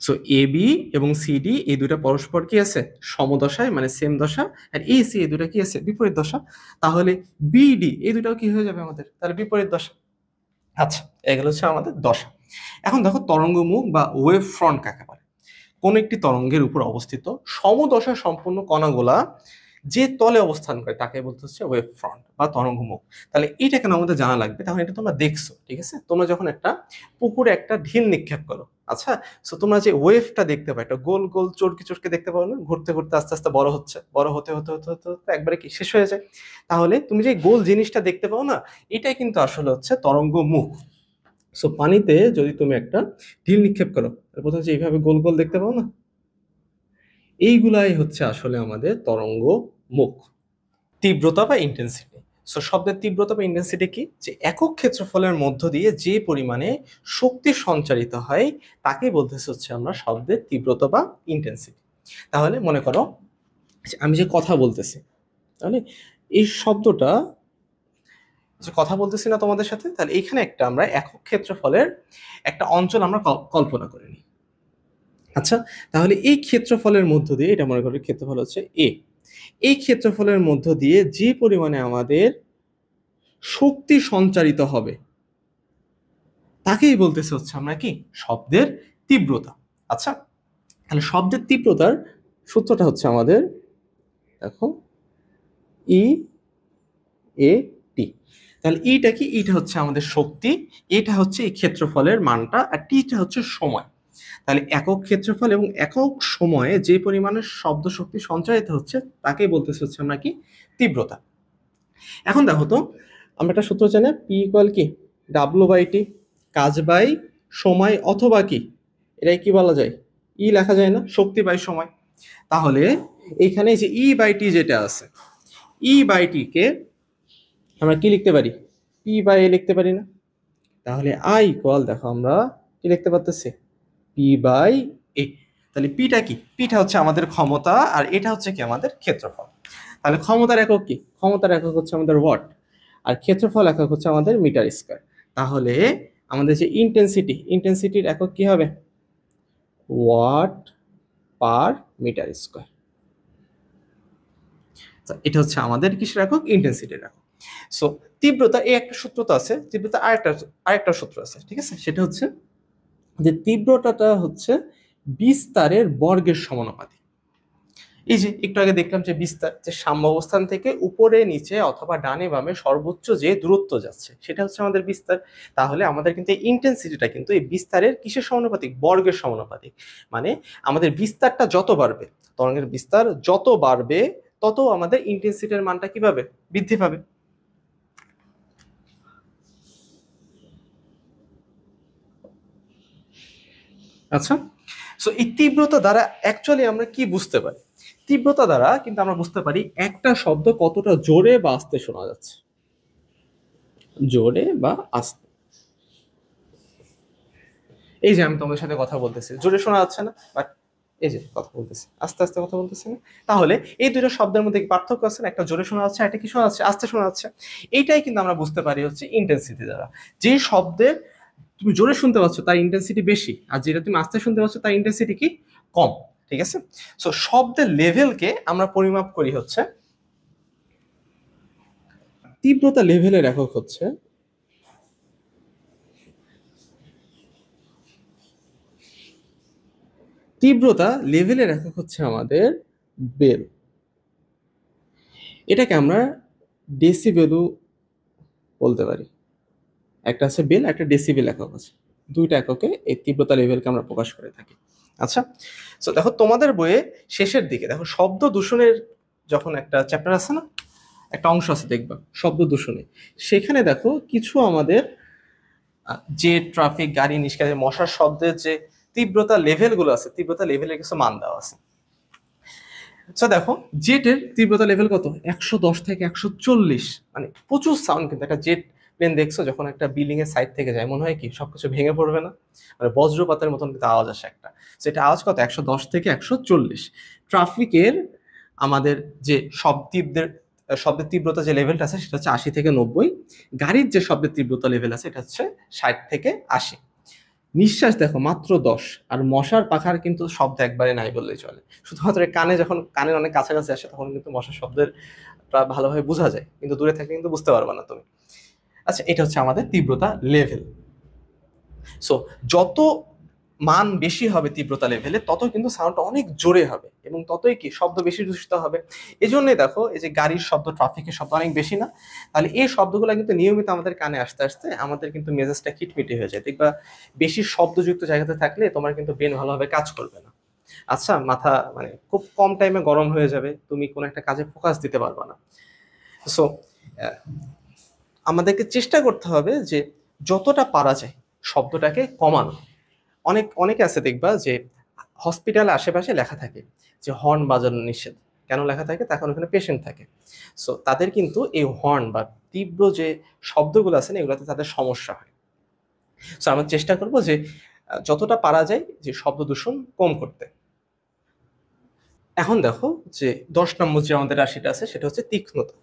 সো এ বি এবং সিডি এই দুটা পরস্পর কি আছে? সমদশায়, মানে সেম দশা। আর এ সি এই দুটা কি আছে? বিপরীত দশা। তাহলে বিডি এই দুটাও কি হয়ে যাবে আমাদের? তাহলে বিপরীত দশা। আচ্ছা, এগুলো হচ্ছে আমাদের দশা। এখন দেখো তরঙ্গমুখ বা ওয়েভ ফ্রন্ট কাকে বলে? কোন একটি তরঙ্গের উপর অবস্থিত সমদশা সম্পূর্ণ কণাগুলা যে তলে অবস্থান করে তাকে বলতে হচ্ছে ওয়েভ ফ্রন্ট বা তরঙ্গমুখ। তাহলে এটা কেন আমাদের জানা লাগবে? তাহলে এটা তোমরা দেখছো, ঠিক আছে? তোমরা যখন একটা পুকুরে একটা ঢিল নিক্ষেপ করো, আচ্ছা, সো তোমরা যে ওয়েভটা দেখতে পাও, একটা গোল গোল চরকি চরকি দেখতে পাও না, ঘুরতে ঘুরতে আস্তে আস্তে বড় হচ্ছে, বড় হতে হতে হতে হতে হতে একবারে কি শেষ হয়ে যায়। তাহলে তুমি যে গোল জিনিসটা দেখতে পাও না, এটাই কিন্তু আসলে হচ্ছে তরঙ্গমুখ। সো পানিতে যদি তুমি একটা ঢিল নিক্ষেপ করো, প্রথমে যে এইভাবে গোল গোল দেখতে পাও না, এইগুলাই হচ্ছে আসলে আমাদের তরঙ্গ মুখ। তীব্রতা বা ইন্টেন্সিটি। সো শব্দের তীব্রতা বা ইন্টেন্সিটি কি? যে একক ক্ষেত্রফলের মধ্য দিয়ে যে পরিমাণে শক্তি সঞ্চারিত হয় তাকে বলতেছে হচ্ছে আমরা শব্দের তীব্রতা বা ইন্টেন্সিটি। তাহলে মনে করো আমি যে কথা বলতেছি, তাহলে এই শব্দটা যে কথা বলতেছি না তোমাদের সাথে, তাহলে এইখানে একটা আমরা একক ক্ষেত্রফলের একটা অঞ্চল আমরা কল্পনা করে নিই। আচ্ছা, তাহলে এই ক্ষেত্রফলের মধ্য দিয়ে, এটা মনে করি ক্ষেত্রফল হচ্ছে এ, এই ক্ষেত্রফলের মধ্য দিয়ে যে পরিমাণে আমাদের শক্তি সঞ্চারিত হবে তাকেই বলতেছে হচ্ছে আমরা কি শব্দের তীব্রতা। আচ্ছা, তাহলে শব্দের তীব্রতার সূত্রটা হচ্ছে আমাদের, দেখো, ই এ টি। তাহলে ইটা কি? ইটা হচ্ছে আমাদের শক্তি, এটা হচ্ছে এই ক্ষেত্রফলের মানটা, আর টিটা হচ্ছে সময়। তাহলে একক ক্ষেত্রফল এবং একক সময়ে যে পরিমাণে শব্দ শক্তি সঞ্চারিত হচ্ছে তাকেই বলতেছে হচ্ছে আমরা কি তীব্রতা। এখন দেখো তো, আমরা একটা সূত্র জানি, পি ইকুয়াল কি ডাব্লু বাই টি, কাজ বাই সময়, অথবা কি এটাই কি বলা যায়, ই লেখা যায় না, শক্তি বাই সময়। তাহলে এইখানে যে ই বাই টি যেটা আছে, ই বাই টি কে আমরা কি লিখতে পারি, পি বাই এ লিখতে পারি না? তাহলে আই ইকুয়াল, দেখো আমরা কি লিখতে পারতেছি, পি বাই এ। তাহলে পিটা কি? পিটা হচ্ছে আমাদের ক্ষমতা, আর এটা হচ্ছে কি আমাদের ক্ষেত্রফল। তাহলে ক্ষমতার একক কি? ক্ষমতার একক হচ্ছে আমাদের ওয়াট, আর ক্ষেত্রফল একক হচ্ছে আমাদের মিটার স্কয়ার। তাহলে আমাদের যে ইন্টেন্সিটি, ইন্টেন্সিটির একক কি হবে, ওয়াট পার মিটার স্কয়ার। এটা হচ্ছে আমাদের কিসের একক, ইন্টেন্সিটির একক। সো তীব্রতা, এই একটা সূত্র তো আছে, তীব্রতা আরেকটা সূত্র আছে, ঠিক আছে? সেটা হচ্ছে যে তীব্রতাটা হচ্ছে বিস্তারের বর্গের সমানুপাতিক। এই যে একটু আগে দেখলাম যে বিস্তার, যে সাম্যাবস্থান থেকে উপরে নিচে অথবা ডানে বামে সর্বোচ্চ যে দূরত্ব যাচ্ছে সেটা হচ্ছে আমাদের বিস্তার। তাহলে আমাদের কিন্তু এই ইন্টেন্সিটিটা কিন্তু এই বিস্তারের কিসের সমানুপাতিক, বর্গের সমানুপাতিক। মানে আমাদের বিস্তারটা যত বাড়বে, তরঙ্গের বিস্তার যত বাড়বে তত আমাদের ইন্টেন্সিটির মানটা কি পাবে, বৃদ্ধি পাবে। আচ্ছা, সো এই তীব্রতা দ্বারা অ্যাকচুয়ালি আমরা কি বুঝতে পারি? তীব্রতা দ্বারা কিন্তু আমরা বুঝতে পারি একটা শব্দ কতটা জোরে বা আস্তে শোনা যাচ্ছে, জোরে বা আস্তে। এই যে আমি তোমাদের সাথে কথা বলতেছি, জোরে শোনা যাচ্ছে না, বাট এই যে কথা বলতেছি আস্তে আস্তে কথা বলতেছি না। তাহলে এই দুটো শব্দের মধ্যে কি পার্থক্য আছে না? একটা জোরে শোনা যাচ্ছে, একটা কি শোনা যাচ্ছে, আস্তে শোনা যাচ্ছে। এইটাই কিন্তু আমরা বুঝতে পারি হচ্ছে ইন্টেন্সিটি দ্বারা। যে শব্দের তুমি জোরে শুনতে পাচ্ছ তার ইন্টেন্সিটি বেশি, আর যেটা তুমি আস্তে শুনতে পাচ্ছ তার ইন্টেন্সিটি কি কম, ঠিক আছে? সো শব্দের লেভেলকে আমরা পরিমাপ করি হচ্ছে, তীব্রতা লেভেলের একক হচ্ছে তীব্রতা লেভেলের একক হচ্ছে আমাদের বেল। এটাকে আমরা ডেসিবেলও বলতে পারি। একটা আছে বেল, একটা ডেসিবেল একক আছে, দুইটা এককে এই তীব্রতা লেভেলকে আমরা প্রকাশ করে থাকি। আচ্ছা, সো দেখো তোমাদের বইয়ে শেষের দিকে দেখো শব্দ দূষণের যখন একটা চ্যাপ্টার আছে না, একটা অংশ আছে দেখবা শব্দ দূষণে, সেখানে দেখো কিছু আমাদের যে ট্রাফিক, গাড়ি, নিষ্কাশন, মশার শব্দের যে তীব্রতা লেভেলগুলো আছে, তীব্রতা লেভেলের কিছু মান দেওয়া আছে। আচ্ছা দেখো, জেটের তীব্রতা লেভেল কত, 110 থেকে 140, মানে প্রচুর সাউন্ড। কিন্তু একটা জেট প্লেন দেখছো যখন একটা বিল্ডিং এর সাইড থেকে যায়, মনে হয় কি সবকিছু ভেঙে পড়বে না, মানে বজ্রপাতের মতন কিন্তু আওয়াজ আসে একটা। সেটা আওয়াজ কত, 110 থেকে 140। ট্রাফিকের আমাদের যে শব্দের তীব্রতা যে লেভেলটা আছে সেটা হচ্ছে 80 থেকে 90। গাড়ির যে শব্দের তীব্রতা লেভেল আছে এটা হচ্ছে 60 থেকে 80। নিঃশ্বাস দেখো মাত্র 10, আর মশার পাখার কিন্তু শব্দ একবারে নাই বললেই চলে। শুধুমাত্র কানে, যখন কানের অনেক কাছাকাছি আসে তখন কিন্তু মশার শব্দের ভালোভাবে বোঝা যায়, কিন্তু দূরে থাকলে কিন্তু বুঝতে পারবে না তুমি। আচ্ছা, এটা হচ্ছে আমাদের তীব্রতা লেভেল। সো যত মান বেশি হবে তীব্রতা লেভেলে, তত কিন্তু সাউন্ডটা অনেক জোরে হবে এবং ততই কি শব্দ বেশি দূষিত হবে। এই জন্যই দেখো এই যে গাড়ির শব্দ, ট্রাফিকের শব্দ অনেক বেশি না? তাহলে এই শব্দগুলো কিন্তু নিয়মিত আমাদের কানে আসতে আসতে আমাদের কিন্তু মেজাজটা খিটমিটি হয়ে যায়। দেখবা বেশি শব্দযুক্ত জায়গাতে থাকলে তোমার কিন্তু ব্রেন ভালোভাবে কাজ করবে না। আচ্ছা, মাথা মানে খুব কম টাইমে গরম হয়ে যাবে, তুমি কোনো একটা কাজে ফোকাস দিতে পারবে না। সো আমাদেরকে চেষ্টা করতে হবে যে যতটা পারা যায় শব্দটাকে কমানো। অনেকে আছে দেখবা যে হসপিটালের আশেপাশে লেখা থাকে যে হর্ন বাজানো নিষেধ। কেন লেখা থাকে? তখন ওখানে পেশেন্ট থাকে। সো তাদের কিন্তু এই হর্ন বা তীব্র যে শব্দগুলো আছে না, এগুলোতে তাদের সমস্যা হয়। সো আমরা চেষ্টা করব যে যতটা পারা যায় যে শব্দ দূষণ কম করতে। এখন দেখো যে 10 নম্বর যে আমাদের রাশিটা আছে সেটা হচ্ছে তীক্ষ্ণতা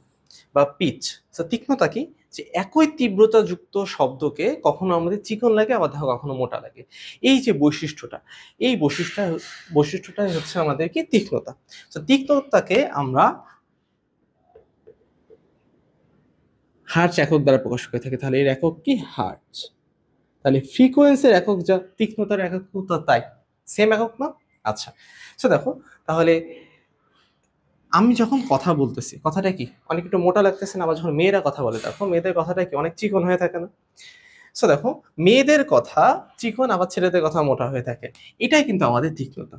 বা পিচ। সো তীক্ষ্ণতা কি? যে একই তীব্রতাযুক্ত শব্দকে কখনো আমাদের চিকন লাগে, আবার দেখো কখনো মোটা লাগে। এই যে বৈশিষ্ট্যটা, এই বৈশিষ্ট্যটাই হচ্ছে আমাদের কি তীক্ষ্ণতা। তো তীক্ষ্ণতাকে আমরা হার্জ একক দ্বারা প্রকাশ করে থাকি। তাহলে এর একক কি? হার্জ। তাহলে ফ্রিকোয়েন্সির একক যা, তীক্ষ্ণতার একক তো তাই, সেম একক না? আচ্ছা, তো দেখো তাহলে আমি যখন কথা বলতেছি, কথাটা কি অনেক একটু মোটা লাগতেছে না? আবার যখন মেয়েরা কথা বলে, দেখো মেয়েদের কথাটা কি অনেক চিকন হয়ে থাকে না? সো দেখো মেয়েদের কথা চিকন, আবার ছেলেদের কথা মোটা হয়ে থাকে। এটাই কিন্তু আমাদের তীক্ষ্ণতা।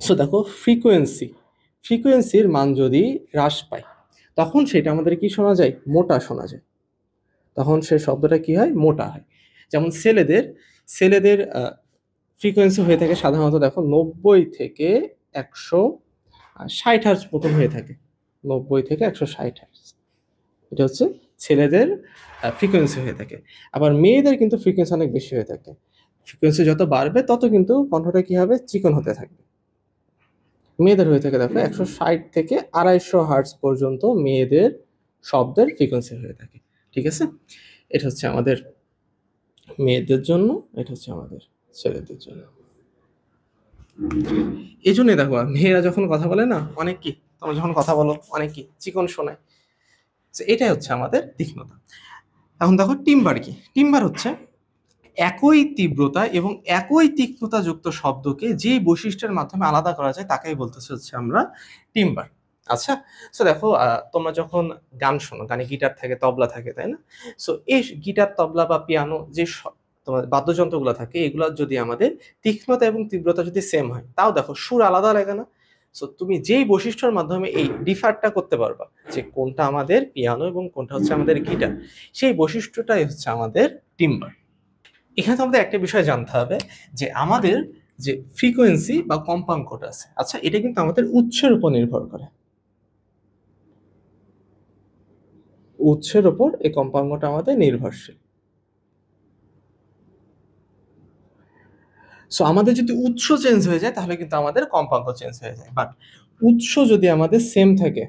সো দেখো ফ্রিকোয়েন্সির মান যদি হ্রাস পায়, তখন সেটা আমাদের কি শোনা যায়? মোটা শোনা যায়। তখন সে শব্দটা কি হয়? মোটা হয়। যেমন ছেলেদের ফ্রিকোয়েন্সি হয়ে থাকে সাধারণত দেখো 90 থেকে 160 হার্জ মতন হয়ে থাকে। 90 থেকে 160 হার্জ, এটা হচ্ছে ছেলেদের ফ্রিকোয়েন্সি হয়ে থাকে। আবার মেয়েদের কিন্তু ফ্রিকোয়েন্সি অনেক বেশি হয়ে থাকে। ফ্রিকোয়েন্সি যত বাড়বে তত কিন্তু কণ্ঠটা কি হবে? চিকন হতে থাকবে। মেয়েদের হয়ে থাকে দেখো 160 থেকে 250 হার্জ পর্যন্ত মেয়েদের শব্দের ফ্রিকোয়েন্সি হয়ে থাকে। ঠিক আছে, এটা হচ্ছে আমাদের মেয়েদের জন্য, এটা হচ্ছে আমাদের ছেলেদের জন্য। এই জন্যই দেখো মেয়েরা যখন কথা বলে না, অনেক কি, তোমরা যখন কথা বলো অনেক কি চিকন শোনায়। এটাই হচ্ছে আমাদের তীক্ষ্ণতা। এখন দেখো টিম্বার কি? টিম্বার হচ্ছে একই তীব্রতা এবং একই তীক্ষ্ণতা যুক্ত শব্দকে যে বৈশিষ্ট্যের মাধ্যমে আলাদা করা যায় তাকেই বলতেছে হচ্ছে আমরা টিম্বার। আচ্ছা, সো দেখো তোমরা যখন গান শোনো, গানে গিটার থাকে, তবলা থাকে, তাই না? সো এই গিটার, তবলা বা পিয়ানো যে তোমার বাদ্যযন্ত্রগুলো থাকে, এগুলো যদি আমাদের তীক্ষ্ণতা এবং তীব্রতা যদি সেম হয়, তাও দেখো সুর আলাদা লাগে না? সো তুমি যেই বৈশিষ্ট্যের মাধ্যমে এই ডিফারটা করতে পারবা যে কোনটা আমাদের পিয়ানো এবং কোনটা হচ্ছে আমাদের গিটার, সেই বৈশিষ্ট্যটাই হচ্ছে আমাদের টিম্বার। এখানে তো আমাদের একটা বিষয় জানতে হবে যে আমাদের যে ফ্রিকোয়েন্সি বা কম্পাঙ্কটা আছে, আচ্ছা এটা কিন্তু আমাদের উৎসের উপর নির্ভর করে। উৎসের উপর এই কম্পাঙ্কটা আমাদের নির্ভরশীল। সো আমাদের যদি উৎস চেঞ্জ হয়ে যায় তাহলে কিন্তু আমাদের কম্পাঙ্ক চেঞ্জ হয়ে যায়। বাট উৎস যদি আমাদের সেম থাকে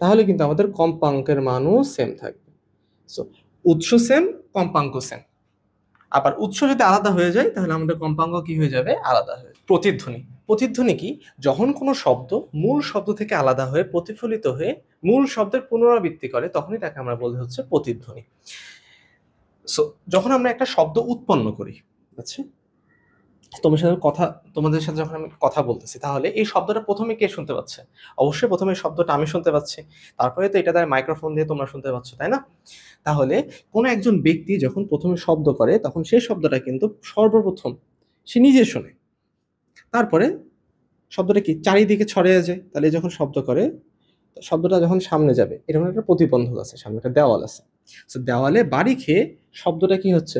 তাহলে কিন্তু আমাদের কম্পাঙ্কের মানও সেম থাকবে। সো উৎস সেম, কম্পাঙ্ক সেম। আবার উৎস যদি আলাদা হয়ে যায় তাহলে আমাদের কম্পাঙ্ক কি হয়ে যাবে? আলাদা হয়ে। প্রতিধ্বনি কি? যখন কোনো শব্দ মূল শব্দ থেকে আলাদা হয়ে প্রতিফলিত হয়ে মূল শব্দের পুনরাবৃত্তি করে, তখনই তাকে আমরা বলি হচ্ছে প্রতিধ্বনি। সো যখন আমরা একটা শব্দ উৎপন্ন করি, আচ্ছা তোমাদের সাথে যখন আমি কথা বলতেছি, তাহলে এই শব্দটা প্রথমে কে শুনতে পাচ্ছে? অবশ্যই প্রথমে শব্দটা আমি শুনতে পাচ্ছি, তারপরে তো এটা দ্বারা মাইক্রোফোন দিয়ে তোমরা শুনতে পাচ্ছ, তাই না? তাহলে কোনো একজন ব্যক্তি যখন প্রথমে শব্দ করে তখন সেই শব্দটা কিন্তু সর্বপ্রথম সে নিজে শোনে, তারপরে শব্দটা কি চারিদিকে ছড়িয়ে যায়। তাহলে যখন শব্দ করে, শব্দটা যখন সামনে যাবে, এরকম একটা প্রতিবন্ধক আছে, সামনে একটা দেওয়াল আছে। তো দেওয়ালে বাড়ি খেয়ে শব্দটা কি হচ্ছে?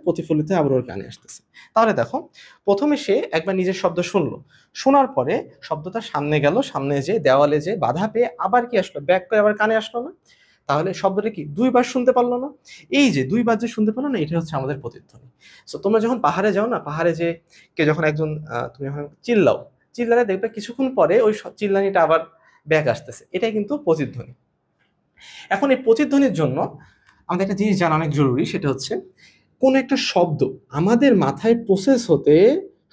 প্রতিফলিত আবার ওর কানে আসতেছে। তাহলে দেখো প্রথমে সে একবার নিজের শব্দ শুনলো, শোনার পরে শব্দটা সামনে গেল, সামনে যে দেওয়ালে যে বাধা পেয়ে আবার কি আসলো? ব্যাক করে আবার কানে আসলো না? তাহলে শব্দটা কি দুইবার শুনতে পারলো না? এই যে দুইবার যে শুনতে পারলো না, এটা হচ্ছে আমাদের প্রতিধ্বনি। সো তোমরা যখন পাহাড়ে যাও না, পাহাড়ে যে কে যখন একজন তুমি যখন চিল্লালে দেখবে কিছুক্ষণ পরে ওই চিল্লানিটা আবার ব্যাক আসতেছে, এটাই কিন্তু প্রতিধ্বনি। এখন এই প্রতিধ্বনির জন্য আমাদের একটা জিনিস জানা অনেক জরুরি, সেটা হচ্ছে কোন একটা শব্দ আমাদের মাথায় প্রসেস হতে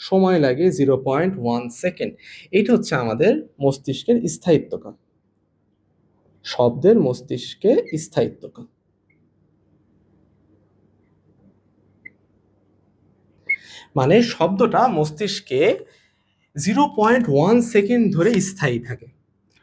সময় লাগে 0.1 সেকেন্ড। এইটা হচ্ছে আমাদের মস্তিষ্কের স্থায়িত্বকাল, শব্দের মস্তিষ্কে স্থায়িত্বকাল। মানে শব্দটা মস্তিষ্কে 0.1 সেকেন্ড ধরে স্থায়ী থাকে।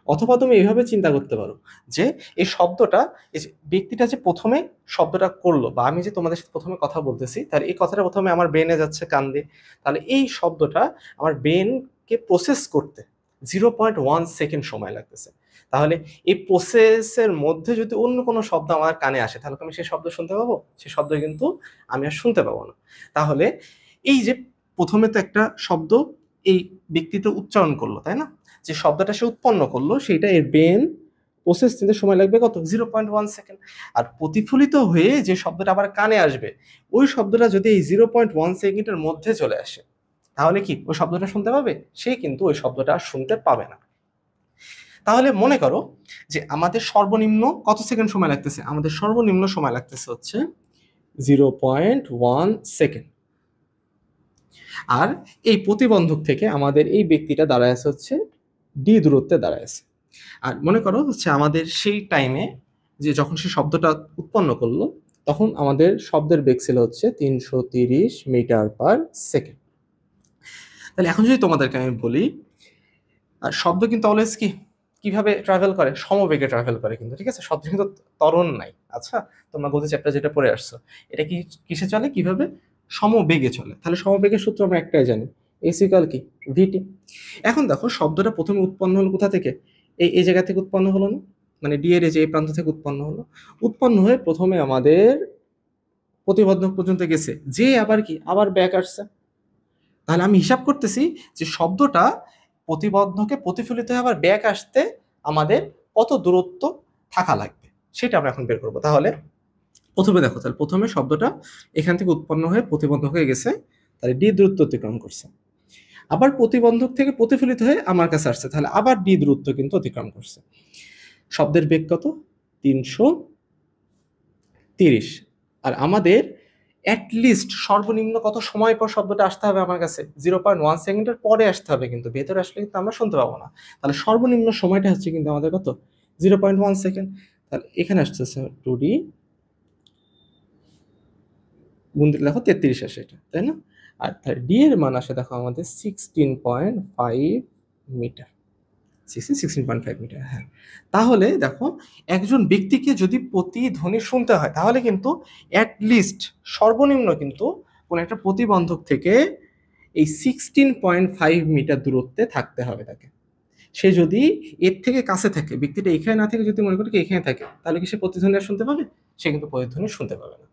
অথবা তুমি এইভাবে চিন্তা করতে পারো যে এই শব্দটা, এই যে ব্যক্তিটা যে প্রথমে শব্দটা করলো, বা আমি যে তোমাদের সাথে প্রথমে কথা বলতেছি, তাহলে এই কথাটা প্রথমে আমার ব্রেনে যাচ্ছে কান দিয়ে, তাহলে এই শব্দটা আমার ব্রেনকে প্রসেস করতে 0.1 সেকেন্ড সময় লাগতেছে। তাহলে এই প্রসেসের মধ্যে যদি অন্য কোনো শব্দ আমার কানে আসে, তাহলে আমি সেই শব্দ শুনতে পাবো? সেই শব্দ কিন্তু আমি আর শুনতে পাবো না। তাহলে এই যে প্রথমে তো একটা শব্দ এই ব্যক্তিটা উচ্চারণ করলো, তাই না? যে শব্দটা সে উৎপন্ন করলো, সেটা এর ব্রেন প্রসেস নিতে সময় লাগবে কত? 0.1 সেকেন্ড। আর প্রতিফলিত হয়ে যে শব্দটা আবার কানে আসবে, ওই শব্দটা যদি এই 0.1 সেকেন্ডের মধ্যে চলে আসে, তাহলে কি ওই শব্দটা শুনতে পাবে? সে কিন্তু ওই শব্দটা আর শুনতে পাবে না। তাহলে মনে করো যে আমাদের সর্বনিম্ন কত সেকেন্ড সময় লাগতেছে, আমাদের সর্বনিম্ন সময় লাগতেছে হচ্ছে 0.1 সেকেন্ড। আর এই প্রতিবন্ধক থেকে আমাদের এই ব্যক্তিটা দাঁড়ায় আছে হচ্ছে ডি দূরত্বে দাঁড়ায় আছে। আর মনে করো হচ্ছে আমাদের সেই টাইমে যে যখন সে শব্দটা উৎপন্ন করলো তখন আমাদের শব্দের বেগ ছিল হচ্ছে 330 মিটার পার সেকেন্ড। তাহলে এখন যদি তোমাদেরকে আমি বলি, আর শব্দ কিন্তু অলওয়েজ কিভাবে ট্রাভেল করে, সমবেগে ট্রাভেল করে কিন্তু, ঠিক আছে? শব্দ কিন্তু ত্বরণ নাই। আচ্ছা, তোমরা গতি চ্যাপ্টার যেটা পড়ে আসছো, এটা কিসে চলে, কিভাবে সমবেগে চলে। তাহলে সমবেগের সূত্র আমরা একটাই জানি, এসিকাল কি ভিটি। এখন দেখো শব্দটা প্রথমে উৎপন্ন হলো কোথা থেকে, এই জায়গা থেকে উৎপন্ন হলো না, মানে ডি এর এই প্রান্ত থেকে উৎপন্ন হলো, উৎপন্ন হয়ে প্রথমে আমাদের প্রতিবন্ধক পর্যন্ত গেছে, যে আবার ব্যাক আসছে। তাহলে আমি হিসাব করতেছি যে শব্দটা প্রতিবন্ধকে প্রতিফলিত হয়ে আবার ব্যাক আসতে আমাদের কত দূরত্ব থাকা লাগবে, সেটা আমরা এখন বের করবো। তাহলে প্রথমে দেখো, তাহলে প্রথমে শব্দটা এখান থেকে উৎপন্ন হয়ে প্রতিবন্ধক হয়ে গেছে, তাহলে ডি দূরত্ব অতিক্রম করছে, আবার প্রতিবন্ধক থেকে প্রতিফলিত হয়ে আমার কাছে আসছে, তাহলে আবার ডি দূরত্ব কিন্তু অতিক্রম করছে। শব্দের বেগ কত, 330। আর আমাদের অ্যাটলিস্ট সর্বনিম্ন কত সময় পর শব্দটা আসতে হবে আমার কাছে, 0.1 সেকেন্ডের পরে আসতে হবে, কিন্তু ভেতরে আসলে কিন্তু আমরা শুনতে পাবো না। তাহলে সর্বনিম্ন সময়টা হচ্ছে কিন্তু আমাদের কত, 0.1 সেকেন্ড। তাহলে এখানে আসতেছে 2D গুণ দিলে দেখো 33 আসে, এটা তাই না? আর ডি এর মান আসে দেখো আমাদের 16.5 মিটার, 16.5 মিটার। হ্যাঁ, তাহলে দেখো একজন ব্যক্তিকে যদি প্রতিধ্বনি শুনতে হয় তাহলে কিন্তু অ্যাটলিস্ট সর্বনিম্ন কিন্তু কোনো একটা প্রতিবন্ধক থেকে এই 16.5 মিটার দূরত্বে থাকতে হবে তাকে। সে যদি এর থেকে কাছে থাকে, ব্যক্তিটা এখানে না থেকে যদি মনে করি কি এখানে থাকে, তাহলে কি সে প্রতিধ্বনি আর শুনতে পাবে? সে কিন্তু প্রতিধ্বনি শুনতে পাবে না।